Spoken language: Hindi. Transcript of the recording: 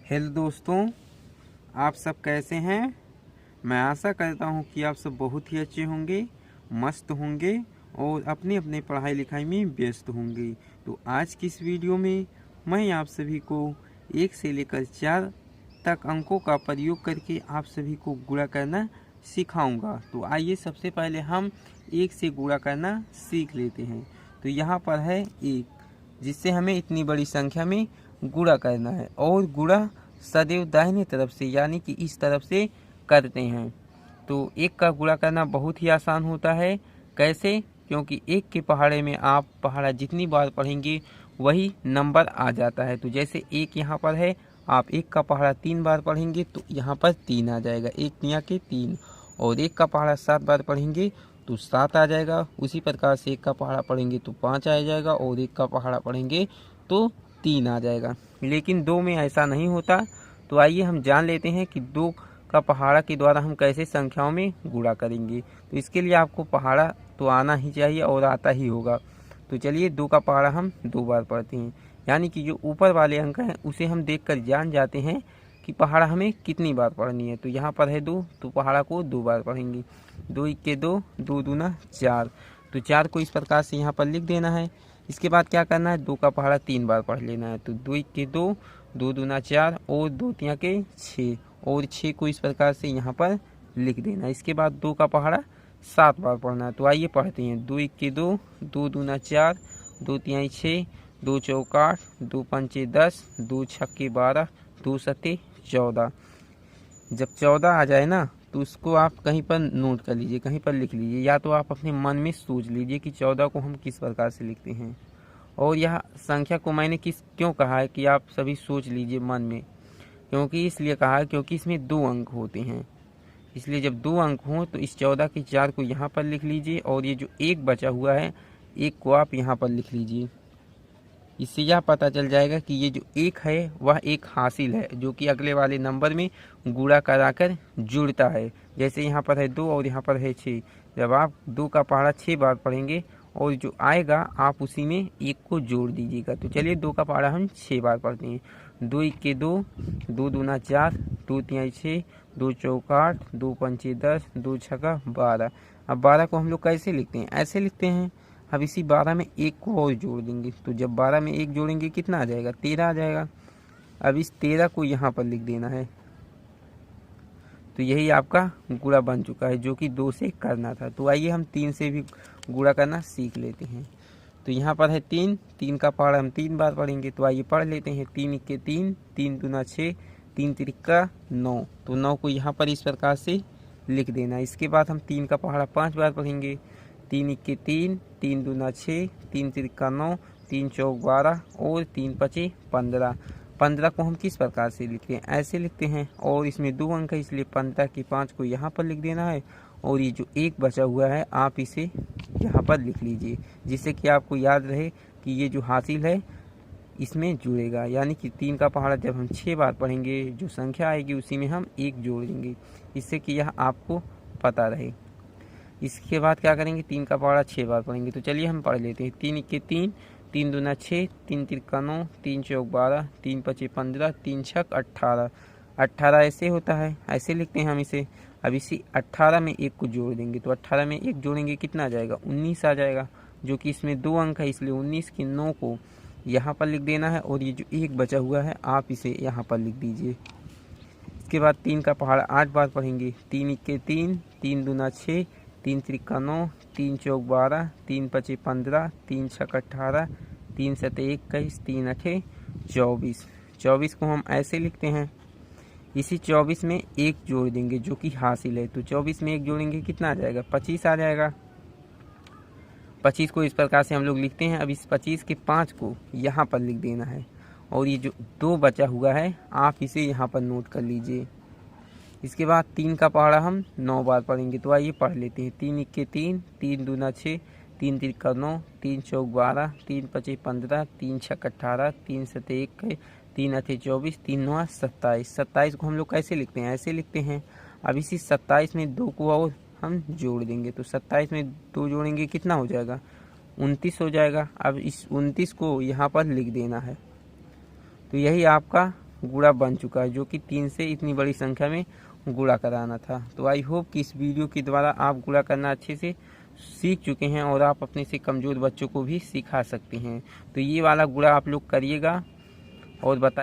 हेलो दोस्तों, आप सब कैसे हैं। मैं आशा करता हूं कि आप सब बहुत ही अच्छे होंगे, मस्त होंगे और अपने अपने पढ़ाई लिखाई में व्यस्त होंगे। तो आज की इस वीडियो में मैं आप सभी को 1 से लेकर 4 तक अंकों का प्रयोग करके आप सभी को गुणा करना सिखाऊंगा। तो आइए सबसे पहले हम 1 से गुणा करना सीख लेते हैं। तो यहाँ पर है 1, जिससे हमें इतनी बड़ी संख्या में गुणा करना है और गुणा सदैव दाहिने तरफ से यानी कि इस तरफ से करते हैं। तो 1 का गुणा करना बहुत ही आसान होता है। कैसे? क्योंकि 1 के पहाड़े में आप पहाड़ा जितनी बार पढ़ेंगे वही नंबर आ जाता है। तो जैसे 1 यहाँ पर है, आप 1 का पहाड़ा 3 बार पढ़ेंगे तो यहाँ पर 3 आ जाएगा, 1 तिया के 3। और 1 का पहाड़ा 7 बार पढ़ेंगे तो 7 आ जाएगा। उसी प्रकार से 1 का पहाड़ा पढ़ेंगे तो 5 आ जाएगा और 1 का पहाड़ा पढ़ेंगे तो 3 आ जाएगा। लेकिन 2 में ऐसा नहीं होता। तो आइए हम जान लेते हैं कि 2 का पहाड़ा के द्वारा हम कैसे संख्याओं में गुणा करेंगे। तो इसके लिए आपको पहाड़ा तो आना ही चाहिए और आता ही होगा। तो चलिए 2 का पहाड़ा हम 2 बार पढ़ते हैं, यानी कि जो ऊपर वाले अंक हैं उसे हम देखकर जान जाते हैं कि पहाड़ा हमें कितनी बार पढ़नी है। तो यहाँ पर है 2, तो पहाड़ा को 2 बार पढ़ेंगे। 2 के 2, 2 दूना 4। तो 4 को इस प्रकार से यहाँ पर लिख देना है। इसके बाद क्या करना है, 2 का पहाड़ा 3 बार पढ़ लेना है। तो 2 के 2, 2 दूना 4 और 2 तिया के 6 और 6 को इस प्रकार से यहाँ पर लिख देना है। इसके बाद 2 का पहाड़ा 7 बार पढ़ना है। तो आइए पढ़ते हैं। 2 के 2, 2 दूना 4, 2 तिया 6, 2 चौक 8, 2 पंचे 10, 2 छक्के 12, 2 सत्ते 14। जब 14 आ जाए ना तो उसको आप कहीं पर नोट कर लीजिए, कहीं पर लिख लीजिए, या तो आप अपने मन में सोच लीजिए कि 14 को हम किस प्रकार से लिखते हैं। और यह संख्या को मैंने क्यों कहा है कि आप सभी सोच लीजिए मन में, क्योंकि इसलिए कहा है क्योंकि इसमें 2 अंक होते हैं। इसलिए जब 2 अंक हों तो इस 14 के 4 को यहाँ पर लिख लीजिए और ये जो 1 बचा हुआ है 1 को आप यहाँ पर लिख लीजिए। इससे यह पता चल जाएगा कि ये जो 1 है वह एक हासिल है, जो कि अगले वाले नंबर में गुणा कराकर जुड़ता है। जैसे यहाँ पर है 2 और यहाँ पर है 6। जब आप 2 का पहाड़ा 6 बार पढ़ेंगे और जो आएगा आप उसी में 1 को जोड़ दीजिएगा। तो चलिए 2 का पहाड़ा हम 6 बार पढ़ते हैं। 2 के 2, 2 दूना 4, 2 तिया 6, 2 चौक 8, 2 पंचे 10, 2 छक्का 12। अब 12 को हम लोग कैसे लिखते हैं, ऐसे लिखते हैं। अब इसी 12 में 1 को और जोड़ देंगे। तो जब 12 में 1 जोड़ेंगे कितना आ जाएगा, 13 आ जाएगा। अब इस 13 को यहाँ पर लिख देना है। तो यही आपका गुणा बन चुका है, जो कि 2 से करना था। तो आइए हम 3 से भी गुणा करना सीख लेते हैं। तो यहाँ पर है 3, 3 का पहाड़ा हम 3 बार पढ़ेंगे। तो आइए पढ़ लेते हैं। 3 के 3, 3 दूना 6, 3 तिरिक्का 9। तो 9 को यहाँ पर इस प्रकार से लिख देना। इसके बाद हम 3 का पहाड़ा 5 बार पढ़ेंगे। 3 के 3, 3 दूना 6, 3 तिरिक्का 9, 3 चौक 12 और 3 पचे 15। 15 को हम किस प्रकार से लिखते हैं, ऐसे लिखते हैं। और इसमें 2 अंक है इसलिए 15 के 5 को यहाँ पर लिख देना है। और ये जो 1 बचा हुआ है आप इसे यहाँ पर लिख लीजिए, जिससे कि आपको याद रहे कि ये जो हासिल है इसमें जुड़ेगा। यानी कि 3 का पहाड़ा जब हम 6 बार पढ़ेंगे, जो संख्या आएगी उसी में हम 1 जोड़ देंगे, इससे कि यह आपको पता रहे। इसके बाद क्या करेंगे, 3 का पहाड़ा 6 बार पढ़ेंगे। तो चलिए हम पढ़ लेते हैं। 3 के 3, 3 दूना 6, 3 तिरिक्का 9, 3 चौक 12, 3 पचे 15, 3 छक 18। 18 ऐसे होता है, ऐसे लिखते हैं हम इसे। अब इसी 18 में 1 को जोड़ देंगे। तो 18 में 1 जोड़ेंगे कितना आ जाएगा, 19 आ जाएगा, जो कि इसमें 2 अंक है इसलिए 19 के 9 को यहाँ पर लिख देना है। और ये जो 1 बचा हुआ है आप इसे यहाँ पर लिख दीजिए। इसके बाद 3 का पहाड़ा 8 बार पढ़ेंगे। 3 के 3, 3 दूना 6, 3 तिरिक्का 9, 3 चौक 12, 3 पचे 15, 3 छक 18, 3 सते 21, 3 अठे 24। 24 को हम ऐसे लिखते हैं। इसी 24 में 1 जोड़ देंगे, जो कि हासिल है। तो 24 में 1 जोड़ेंगे कितना आ जाएगा, 25 आ जाएगा। 25 को इस प्रकार से हम लोग लिखते हैं। अब इस 25 के 5 को यहाँ पर लिख देना है। और ये जो 2 बचा हुआ है आप इसे यहाँ पर नोट कर लीजिए। इसके बाद 3 का पहाड़ा हम 9 बार पढ़ेंगे। तो आइए पढ़ लेते हैं। 3 के 3, 3 दूना 6, 3 तिरिक्का 9, 3 चौक 12, 3 पचे 15, 3 छक 18, 3 सते 21, 3 अठे 24, 3 नौ 27। 27 को हम लोग कैसे लिखते हैं, ऐसे लिखते हैं। अब इसी 27 में 2 को और हम जोड़ देंगे। तो 27 में 2 जोड़ेंगे कितना हो जाएगा, 29 हो जाएगा। अब इस 29 को यहाँ पर लिख देना है। तो यही आपका गुणा बन चुका है, जो कि 3 से इतनी बड़ी संख्या में गुणा कराना था। तो आई होप कि इस वीडियो के द्वारा आप गुणा करना अच्छे से सीख चुके हैं और आप अपने से कमज़ोर बच्चों को भी सिखा सकते हैं। तो ये वाला गुणा आप लोग करिएगा और बताइए।